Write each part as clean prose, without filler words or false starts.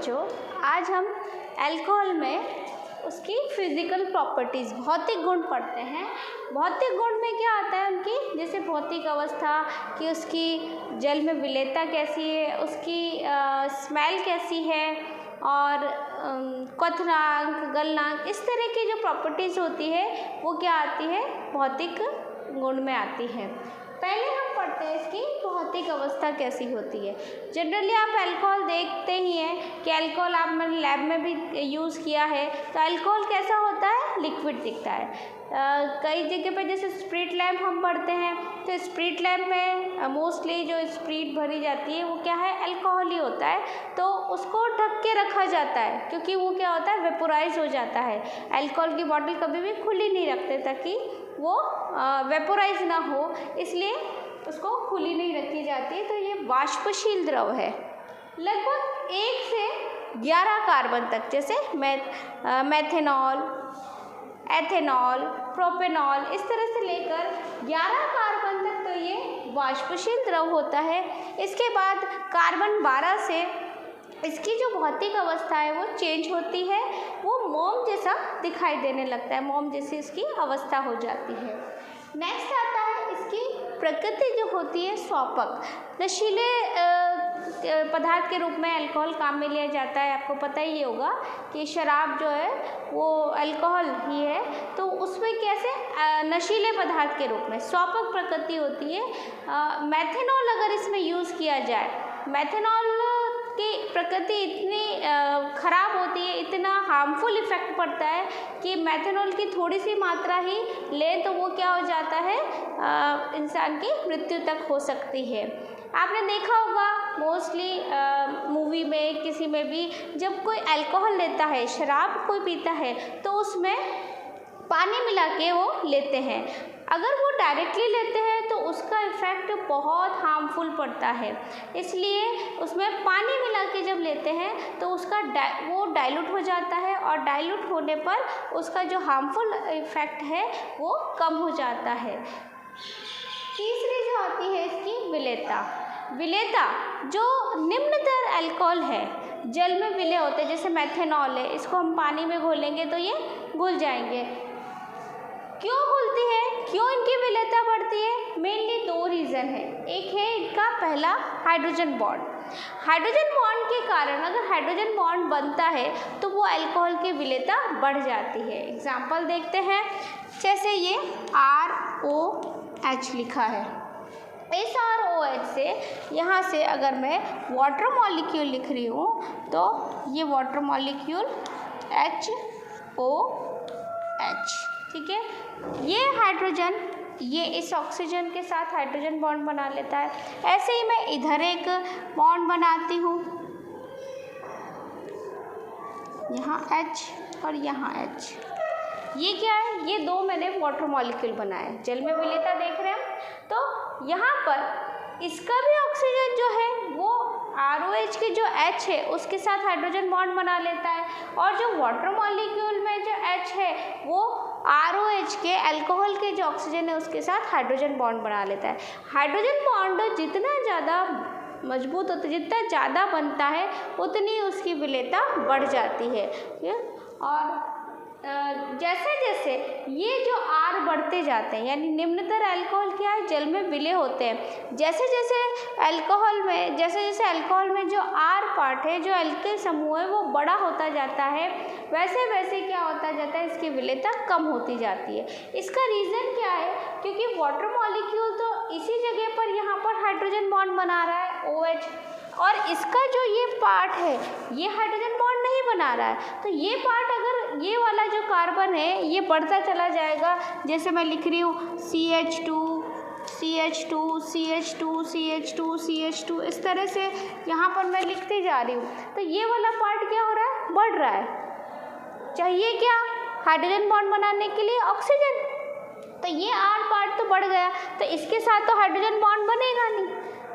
बच्चों, आज हम अल्कोहल में उसकी फिजिकल प्रॉपर्टीज़ भौतिक गुण पढ़ते हैं। भौतिक गुण में क्या आता है उनकी, जैसे भौतिक अवस्था कि उसकी जल में विलेयता कैसी है, उसकी स्मेल कैसी है और क्वथनांक, गलनांक, इस तरह की जो प्रॉपर्टीज़ होती है वो क्या आती है, भौतिक गुण में आती है। पहले हम पढ़ते हैं इसकी भौतिक अवस्था कैसी होती है। जनरली आप अल्कोहल देखते ही हैं कि अल्कोहल आपने लैब में भी यूज़ किया है, तो अल्कोहल कैसा होता है, लिक्विड दिखता है। कई जगह पे जैसे स्प्रिट लैम्प हम पढ़ते हैं, तो स्प्रिट लैम्प में मोस्टली जो स्प्रिट भरी जाती है वो क्या है, अल्कोहल ही होता है। तो उसको ढक के रखा जाता है क्योंकि वो क्या होता है, वेपोराइज हो जाता है। अल्कोहल की बॉटल कभी भी खुली नहीं रखते ताकि वो वेपोराइज ना हो, इसलिए उसको खुली नहीं रखी जाती है। तो ये वाष्पशील द्रव है। लगभग 1 से 11 कार्बन तक, जैसे मेथेनॉल, एथेनॉल, प्रोपेनॉल, इस तरह से लेकर 11 कार्बन तक तो ये वाष्पशील द्रव होता है। इसके बाद कार्बन 12 से इसकी जो भौतिक अवस्था है वो चेंज होती है, वो मोम जैसा दिखाई देने लगता है, मोम जैसी इसकी अवस्था हो जाती है। नेक्स्ट आता है इसकी प्रकृति जो होती है, स्वापक। नशीले पदार्थ के रूप में अल्कोहल काम में लिया जाता है। आपको पता ही होगा कि शराब जो है वो अल्कोहल ही है, तो उसमें कैसे नशीले पदार्थ के रूप में स्वापक प्रकृति होती है। मेथेनॉल अगर इसमें यूज़ किया जाए, मेथेनॉल की प्रकृति इतनी ख़राब होती है, इतना हार्मफुल इफ़ेक्ट पड़ता है कि मेथेनॉल की थोड़ी सी मात्रा ही लें तो वो क्या हो जाता है, इंसान की मृत्यु तक हो सकती है। आपने देखा होगा मोस्टली मूवी में, किसी में भी, जब कोई अल्कोहल लेता है, शराब कोई पीता है, तो उसमें पानी मिला के वो लेते हैं। अगर वो डायरेक्टली लेते हैं तो उसका इफ़ेक्ट बहुत हार्मफुल पड़ता है, इसलिए उसमें पानी मिला के जब लेते हैं तो उसका वो डाइल्यूट हो जाता है, और डाइल्यूट होने पर उसका जो हार्मफुल इफ़ेक्ट है वो कम हो जाता है। तीसरी जो आती है इसकी विलेयता। विलेयता जो निम्नतर अल्कोहल है, जल में विलय होते हैं, जैसे मेथेनॉल है, इसको हम पानी में घोलेंगे तो ये घुल जाएंगे। क्यों घुलती है, क्यों इनकी विलेयता बढ़ती है, मेनली 2 रीज़न है। एक है इनका पहला हाइड्रोजन बॉन्ड। हाइड्रोजन बॉन्ड के कारण अगर हाइड्रोजन बॉन्ड बनता है तो वो अल्कोहल की विलेयता बढ़ जाती है। एग्जाम्पल देखते हैं, जैसे ये ROH लिखा है, इस ROH से यहाँ से अगर मैं वाटर मॉलिक्यूल लिख रही हूँ तो ये वाटर मॉलिक्यूल HOH, ठीक है। ये हाइड्रोजन, ये इस ऑक्सीजन के साथ हाइड्रोजन बॉन्ड बना लेता है। ऐसे ही मैं इधर एक बॉन्ड बनाती हूँ, यहाँ H और यहाँ H। ये क्या है, ये 2 मैंने वाटर मॉलिक्यूल बनाए, जल में विलेयता देख रहे हैं। तो यहाँ पर इसका भी ऑक्सीजन जो है वो ROH के जो H है उसके साथ हाइड्रोजन बॉन्ड बना लेता है, और जो वाटर मॉलिक्यूल में जो H है वो ROH के अल्कोहल के जो ऑक्सीजन है उसके साथ हाइड्रोजन बॉन्ड बना लेता है। हाइड्रोजन बॉन्ड जितना ज़्यादा मजबूत होता है, जितना ज़्यादा बनता है, उतनी उसकी विलेयता बढ़ जाती है। और जैसे जैसे ये जो R बढ़ते जाते हैं, यानी निम्नतर अल्कोहल क्या है, जल में विलय होते हैं, जैसे जैसे अल्कोहल में जो R पार्ट है, जो अल्किल समूह है, वो बड़ा होता जाता है, वैसे वैसे क्या होता जाता है, इसकी विलेयता कम होती जाती है। इसका रीज़न क्या है, क्योंकि वाटर मॉलिक्यूल तो इसी जगह पर यहाँ पर हाइड्रोजन बॉन्ड बना रहा है OH, और इसका जो ये पार्ट है ये हाइड्रोजन बॉन्ड नहीं बना रहा है। तो ये पार्ट, अगर ये वाला जो कार्बन है ये बढ़ता चला जाएगा, जैसे मैं लिख रही हूँ CH2 CH2 CH2 CH2 CH2, इस तरह से यहाँ पर मैं लिखती जा रही हूँ, तो ये वाला पार्ट क्या हो रहा है, बढ़ रहा है। चाहिए क्या, हाइड्रोजन बॉन्ड बनाने के लिए ऑक्सीजन, तो ये R पार्ट तो बढ़ गया, तो इसके साथ तो हाइड्रोजन बॉन्ड बनेगा नहीं,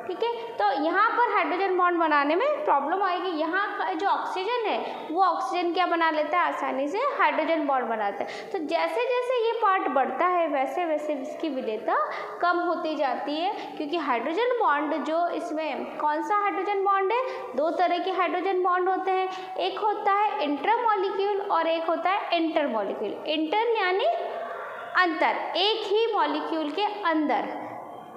ठीक है। तो यहाँ पर हाइड्रोजन बॉन्ड बनाने में प्रॉब्लम आएगी। यहाँ का जो ऑक्सीजन है वो ऑक्सीजन क्या बना लेता है, आसानी से हाइड्रोजन बॉन्ड बनाता है। तो जैसे जैसे ये पार्ट बढ़ता है वैसे वैसे इसकी विलेयता कम होती जाती है, क्योंकि हाइड्रोजन बॉन्ड जो इसमें कौन सा हाइड्रोजन बॉन्ड है, दो तरह के हाइड्रोजन बॉन्ड होते हैं, एक होता है इंट्रामॉलिक्यूल और एक होता है इंटरमॉलिक्यूल। इंटर यानी अंतर, एक ही मॉलिक्यूल के अंदर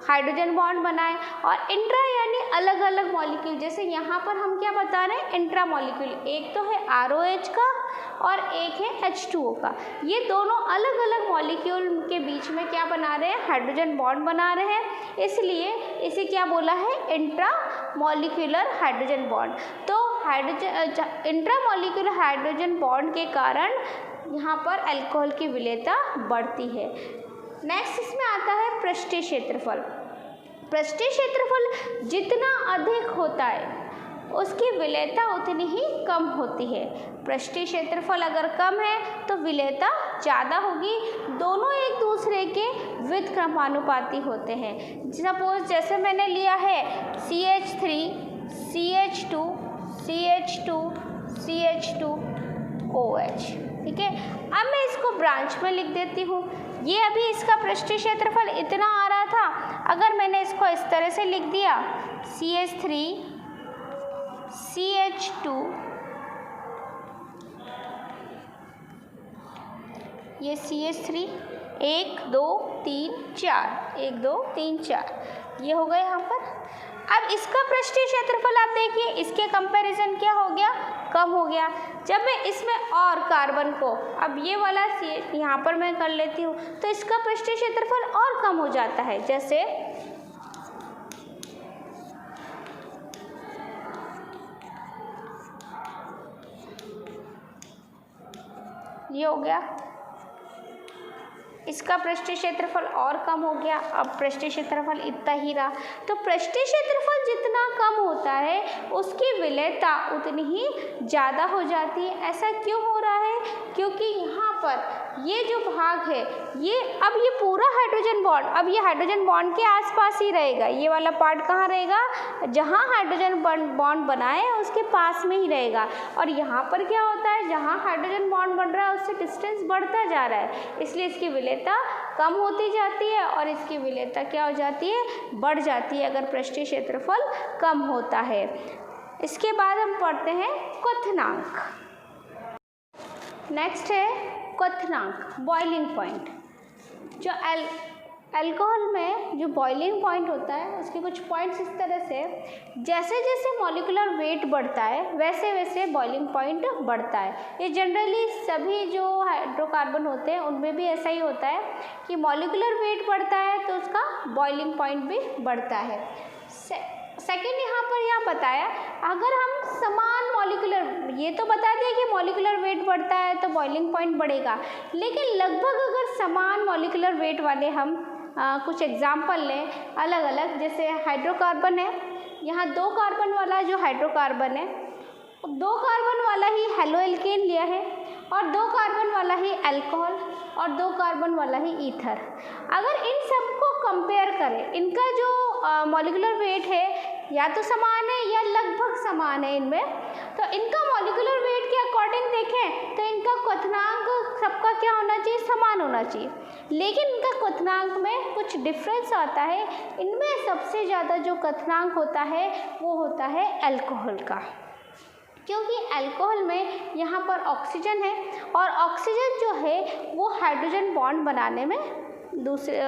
हाइड्रोजन बॉन्ड बनाए, और इंट्रा यानी अलग अलग मॉलिक्यूल। जैसे यहाँ पर हम क्या बता रहे हैं, इंट्रा मॉलिक्यूल, एक तो है ROH का और एक है H2O का। ये दोनों अलग अलग मॉलिक्यूल के बीच में क्या बना रहे हैं, हाइड्रोजन बॉन्ड बना रहे हैं, इसलिए इसे क्या बोला है, इंट्रा मॉलिक्यूलर हाइड्रोजन बॉन्ड। तो इंट्रा मॉलिक्यूलर हाइड्रोजन बॉन्ड के कारण यहाँ पर अल्कोहल की विलेयता बढ़ती है। नेक्स्ट इसमें आता है पृष्ठीय क्षेत्रफल। पृष्ठीय क्षेत्रफल जितना अधिक होता है उसकी विलेयता उतनी ही कम होती है। पृष्ठीय क्षेत्रफल अगर कम है तो विलेयता ज़्यादा होगी। दोनों एक दूसरे के व्युत्क्रमानुपाती होते हैं। सपोज जैसे मैंने लिया है CH3 CH2 CH2 CH2OH, ठीक है। अब मैं इसको ब्रांच में लिख देती हूँ। ये अभी इसका पृष्ठीय क्षेत्रफल इतना आ रहा था, अगर मैंने इसको इस तरह से लिख दिया CH3 CH2, ये CH3 1 2 3 4 1 2 3 4 ये हो गए यहाँ पर। अब इसका पृष्ठीय क्षेत्रफल आप देखिए, इसके कंपैरिजन क्या हो गया, कम हो गया। जब मैं इसमें और कार्बन को, अब ये वाला CH यहाँ पर मैं कर लेती हूँ, तो इसका पृष्ठीय क्षेत्रफल और कम हो जाता है। जैसे ये हो गया, इसका पृष्ठीय क्षेत्रफल और कम हो गया। अब पृष्ठीय क्षेत्रफल इतना ही रहा। तो पृष्ठीय क्षेत्रफल जितना कम होता है उसकी विलेयता उतनी ही ज़्यादा हो जाती है। ऐसा क्यों हो रहा है, क्योंकि यहाँ पर ये जो भाग है अब ये पूरा हाइड्रोजन बॉन्ड, अब ये हाइड्रोजन बॉन्ड के आसपास ही रहेगा। ये वाला पार्ट कहाँ रहेगा, जहाँ हाइड्रोजन बॉन्ड बना है उसके पास में ही रहेगा। और यहाँ पर क्या होता है, जहाँ हाइड्रोजन बॉन्ड बन रहा है उससे डिस्टेंस बढ़ता जा रहा है, इसलिए इसकी विलेयता कम होती जाती है और इसकी विलेयता क्या हो जाती है, बढ़ जाती है अगर पृष्ठीय क्षेत्रफल कम होता है। इसके बाद हम पढ़ते हैं क्वथनांक। नेक्स्ट है क्वथनांक, बॉइलिंग पॉइंट। जो अल्कोहल में जो बॉइलिंग पॉइंट होता है उसके कुछ पॉइंट्स इस तरह से, जैसे जैसे मॉलिक्यूलर वेट बढ़ता है वैसे वैसे बॉइलिंग पॉइंट बढ़ता है। ये जनरली सभी जो हाइड्रोकार्बन होते हैं उनमें भी ऐसा ही होता है कि मॉलिक्यूलर वेट बढ़ता है तो उसका बॉइलिंग पॉइंट भी बढ़ता है। सेकेंड यहाँ पर यह बताया, अगर हम समान मॉलिक्यूलर, ये तो बता दिया कि मॉलिक्यूलर वेट बढ़ता है तो बॉइलिंग पॉइंट बढ़ेगा, लेकिन लगभग अगर समान मॉलिक्यूलर वेट वाले हम कुछ एग्जाम्पल लें अलग अलग, जैसे हाइड्रोकार्बन है, यहाँ 2 कार्बन वाला जो हाइड्रोकार्बन है, 2 कार्बन वाला ही हेलोएल्केन लिया है और 2 कार्बन वाला ही अल्कोहल और 2 कार्बन वाला ही ईथर। अगर इन सबको कंपेयर करें, इनका जो मॉलिक्यूलर वेट है या तो समान है या लगभग समान है इनमें, तो इनका मॉलिक्यूलर वेट के अकॉर्डिंग देखें तो इनका क्वथनांक सबका क्या होना चाहिए, समान होना चाहिए। लेकिन इनका क्वथनांक में कुछ डिफरेंस आता है। इनमें सबसे ज़्यादा जो क्वथनांक होता है वो होता है अल्कोहल का, क्योंकि अल्कोहल में यहाँ पर ऑक्सीजन है और ऑक्सीजन जो है वो हाइड्रोजन बॉन्ड बनाने में दूसरे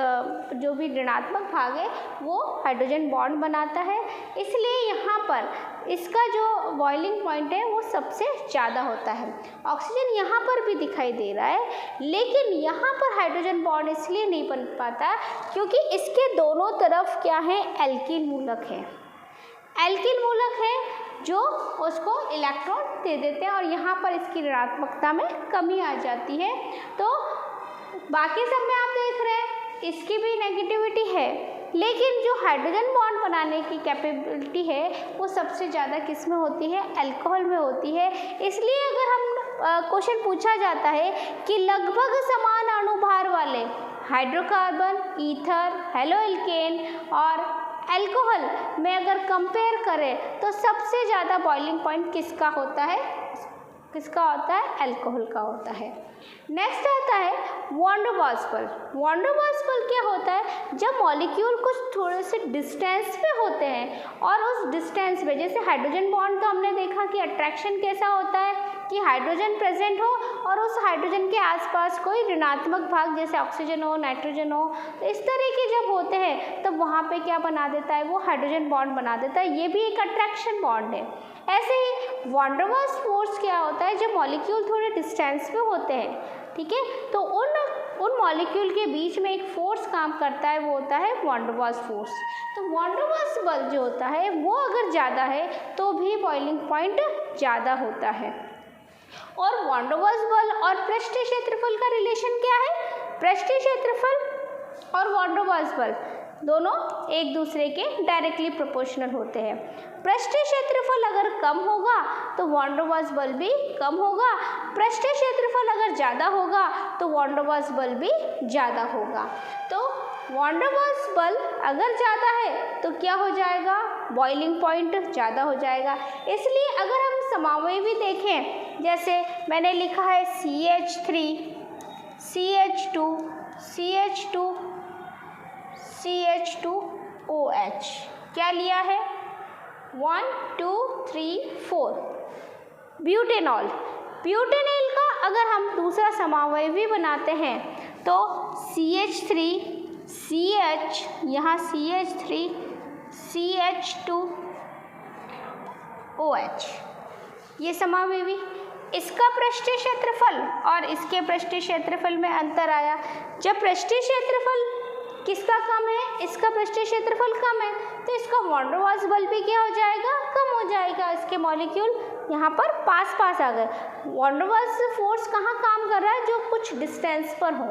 जो भी ऋणात्मक भाग है वो हाइड्रोजन बॉन्ड बनाता है, इसलिए यहाँ पर इसका जो बॉइलिंग पॉइंट है वो सबसे ज़्यादा होता है। ऑक्सीजन यहाँ पर भी दिखाई दे रहा है, लेकिन यहाँ पर हाइड्रोजन बॉन्ड इसलिए नहीं बन पाता क्योंकि इसके दोनों तरफ क्या है, एल्किल मूलक है। एल्किल मूलक है जो उसको इलेक्ट्रॉन दे देते हैं और यहाँ पर इसकी ऋणात्मकता में कमी आ जाती है। तो बाकी सब में आप देख रहे हैं इसकी भी नेगेटिविटी है, लेकिन जो हाइड्रोजन बॉन्ड बनाने की कैपेबिलिटी है वो सबसे ज़्यादा किस में होती है, अल्कोहल में होती है। इसलिए अगर हम क्वेश्चन पूछा जाता है कि लगभग समान अणुभार वाले हाइड्रोकार्बन, ईथर, हेलोएल्केन और अल्कोहल में अगर कंपेयर करें तो सबसे ज़्यादा बॉइलिंग पॉइंट किसका होता है? अल्कोहल का होता है। नेक्स्ट आता है वॉन डर वाल्स बल। वॉन डर वाल्स बल क्या होता है? जब मॉलिक्यूल कुछ थोड़े से डिस्टेंस पे होते हैं और उस डिस्टेंस पे, जैसे हाइड्रोजन बॉन्ड तो हमने देखा कि अट्रैक्शन कैसा होता है कि हाइड्रोजन प्रेजेंट हो और उस हाइड्रोजन के आसपास कोई ऋणात्मक भाग जैसे ऑक्सीजन हो, नाइट्रोजन हो, तो इस तरह के जब होते हैं तब वहाँ पे क्या बना देता है? वो हाइड्रोजन बॉन्ड बना देता है। ये भी एक अट्रैक्शन बॉन्ड है। ऐसे ही वॉन डर वाल्स फोर्स क्या होता है? जब मॉलिक्यूल थोड़े डिस्टेंस पे होते हैं, ठीक है, तो उन मॉलिक्यूल के बीच में एक फोर्स काम करता है, वो होता है वॉन डर वाल्स फोर्स। तो वॉन डर वाल्स बल जो होता है वो अगर ज़्यादा है तो भी बॉइलिंग पॉइंट ज़्यादा होता है। और वॉन डर वाल्स बल और पृष्ठीय क्षेत्रफल का रिलेशन क्या है? पृष्ठीय क्षेत्रफल और वॉन डर वाल्स बल दोनों एक दूसरे के डायरेक्टली प्रोपोर्शनल होते हैं। पृष्ठीय क्षेत्रफल अगर कम होगा तो वॉन डर वाल्स बल भी कम होगा, पृष्ठीय क्षेत्रफल अगर ज़्यादा होगा तो वॉन डर वाल्स बल भी ज़्यादा होगा। तो वॉन डर वाल्स बल अगर ज़्यादा है तो क्या हो जाएगा? बॉइलिंग पॉइंट ज़्यादा हो जाएगा। इसलिए अगर हम समावयवी देखें, जैसे मैंने लिखा है CH3, CH2, CH2, CH2OH, क्या लिया है? 1 2 3 4 ब्यूटेनॉल। ब्यूटेनॉल का अगर हम दूसरा समावयवी बनाते हैं तो CH3, CH, यहाँ CH3, CH2OH, ये समावयवी। इसका पृष्ठीय क्षेत्रफल और इसके पृष्ठीय क्षेत्रफल में अंतर आया। जब पृष्ठीय क्षेत्रफल किसका कम है? इसका पृष्ठीय क्षेत्रफल कम है, तो इसका वॉन डर वाल्स बल भी क्या हो जाएगा? कम हो जाएगा। इसके मॉलिक्यूल यहाँ पर पास पास आ गए। वॉन डर वाल्स फोर्स कहाँ काम कर रहा है? जो कुछ डिस्टेंस पर हो,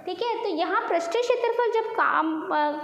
ठीक है। तो यहाँ पृष्ठीय क्षेत्रफल जब काम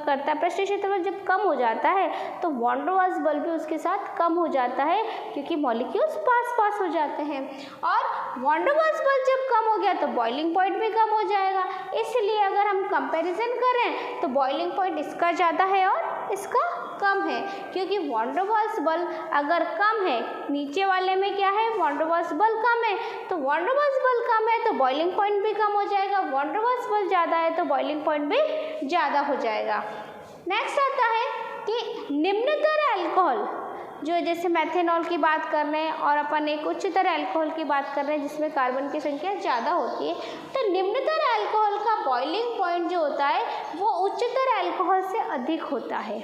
करता है, पृष्ठीय क्षेत्रफल जब कम हो जाता है तो वॉन डर वाल्स बल भी उसके साथ कम हो जाता है, क्योंकि मॉलिक्यूल्स पास पास हो जाते हैं। और वॉन डर वाल्स बल जब कम हो गया तो बॉइलिंग पॉइंट भी कम हो जाएगा। इसलिए अगर हम कंपैरिजन करें तो बॉइलिंग पॉइंट इसका ज़्यादा है और इसका कम है, क्योंकि वॉन डर वाल्स बल अगर कम है, नीचे वाले में क्या है? वॉन डर वाल्स बल कम है, तो वॉन डर वाल्स बल कम है तो बॉइलिंग पॉइंट भी कम हो जाएगा। वॉन डर वाल्स बल ज़्यादा है तो बॉइलिंग पॉइंट भी ज़्यादा हो जाएगा। नेक्स्ट आता है कि निम्नतर अल्कोहल, जो जैसे मेथेनॉल की बात कर रहे हैं और अपन एक उच्चतर अल्कोहल की बात कर रहे हैं जिसमें कार्बन की संख्या ज़्यादा होती है, तो निम्नतर अल्कोहल का बॉइलिंग पॉइंट जो होता है वो उच्चतर अल्कोहल से अधिक होता है।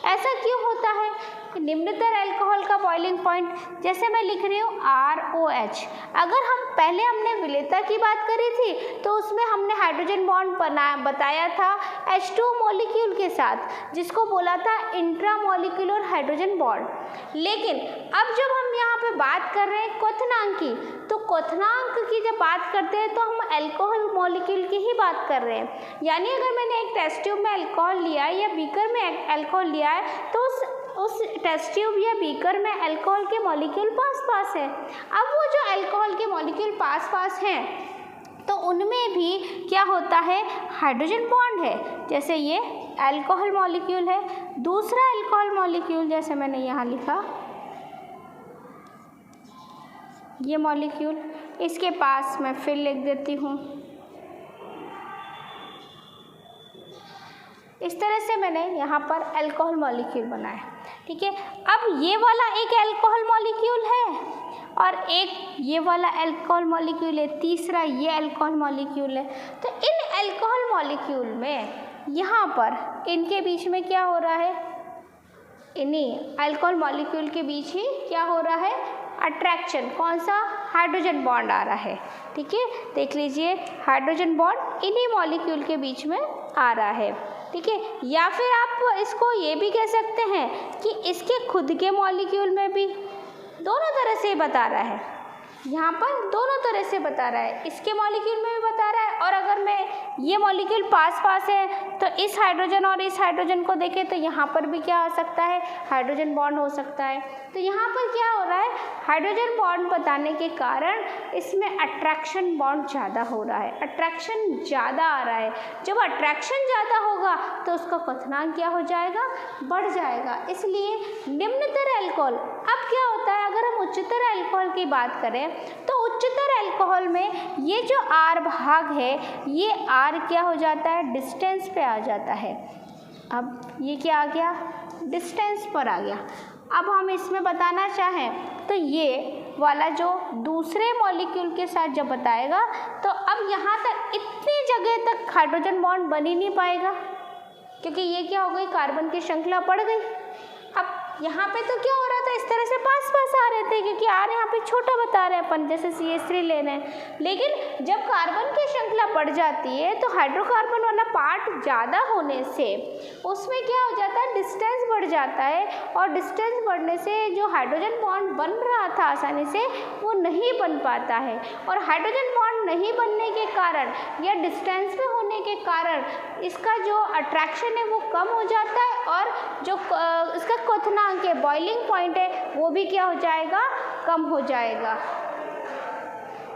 ऐसा क्यों होता है? निम्नतर अल्कोहल का बॉइलिंग पॉइंट, जैसे मैं लिख रही हूँ ROH। अगर हमने विलेयता की बात करी थी तो उसमें हमने हाइड्रोजन बॉन्ड बताया था H2 मॉलिक्यूल के साथ, जिसको बोला था इंट्रामॉलिक्यूलर हाइड्रोजन बॉन्ड। लेकिन अब जब हम यहाँ पे बात कर रहे हैं क्वथनांक की, तो क्वथनांक की जब बात करते हैं तो हम अल्कोहल मॉलिक्यूल की ही बात कर रहे हैं। यानी अगर मैंने एक टेस्ट ट्यूब में अल्कोहल लिया है या बीकर में अल्कोहल लिया है तो उस टेस्ट ट्यूब या बीकर में अल्कोहल के मॉलिक्यूल पास पास है। अब वो जो अल्कोहल के मॉलिक्यूल पास पास हैं तो उनमें भी क्या होता है? हाइड्रोजन बॉन्ड है। जैसे ये अल्कोहल मॉलिक्यूल है, दूसरा अल्कोहल मॉलिक्यूल जैसे मैंने यहाँ लिखा, ये मॉलिक्यूल, इसके पास मैं फिर लिख देती हूँ। इस तरह से मैंने यहाँ पर अल्कोहल मॉलिक्यूल बनाया, ठीक है। अब ये वाला एक अल्कोहल मॉलिक्यूल है और एक ये वाला अल्कोहल मॉलिक्यूल है, तीसरा ये अल्कोहल मॉलिक्यूल है। तो इन अल्कोहल मॉलिक्यूल में यहाँ पर इनके बीच में क्या हो रहा है? इन्हीं अल्कोहल मॉलिक्यूल के बीच ही क्या हो रहा है? अट्रैक्शन। कौन सा? हाइड्रोजन बॉन्ड आ रहा है, ठीक है। देख लीजिए, हाइड्रोजन बॉन्ड इन्हीं मॉलिक्यूल के बीच में आ रहा है, ठीक है। या फिर आप इसको ये भी कह सकते हैं कि इसके खुद के मॉलिक्यूल में भी दोनों तरह से बता रहा है। यहाँ पर दोनों तरह से बता रहा है, इसके मॉलिक्यूल में भी बता रहा है और अगर मैं ये मॉलिक्यूल पास पास है तो इस हाइड्रोजन और इस हाइड्रोजन को देखें तो यहाँ पर भी क्या आ सकता है, हाइड्रोजन बॉन्ड हो सकता है। तो यहाँ पर क्या हो रहा है, हाइड्रोजन बॉन्ड बताने के कारण इसमें अट्रैक्शन बॉन्ड ज़्यादा हो रहा है, अट्रैक्शन ज़्यादा आ रहा है। जब अट्रैक्शन ज़्यादा होगा तो उसका क्वथनांक क्या हो जाएगा, बढ़ जाएगा। इसलिए निम्नतर एल्कोहल, अब क्या होता है अगर हम उच्चतर एल्कोहल की बात करें तो उच्चतर एल्कोहल में ये जो R भाग है, ये R क्या हो जाता है, डिस्टेंस पे आ जाता है। अब ये क्या आ गया, डिस्टेंस पर आ गया। अब हम इसमें बताना चाहें तो ये वाला जो दूसरे मॉलिक्यूल के साथ जब बताएगा तो अब यहाँ तक इतनी जगह तक हाइड्रोजन बॉन्ड बन ही नहीं पाएगा, क्योंकि ये क्या हो गई, कार्बन की श्रृंखला पड़ गई। अब यहाँ पे तो क्या हो रहा था, इस तरह से पास पास आ रहे थे, क्योंकि R यहाँ पे छोटा बता रहे हैं अपन, जैसे CH3 ले रहे हैं। लेकिन जब कार्बन की श्रृंखला बढ़ जाती है तो हाइड्रोकार्बन वाला पार्ट ज़्यादा होने से उसमें क्या हो जाता है, डिस्टेंस बढ़ जाता है, और डिस्टेंस बढ़ने से जो हाइड्रोजन बॉन्ड बन रहा था आसानी से वो नहीं बन पाता है। और हाइड्रोजन बॉन्ड नहीं बनने के कारण या डिस्टेंस में होने के कारण इसका जो अट्रैक्शन है वो कम हो जाता है, और जो इसका क्वथनांक है, बॉइलिंग पॉइंट है, वो भी क्या हो जाएगा, कम हो जाएगा।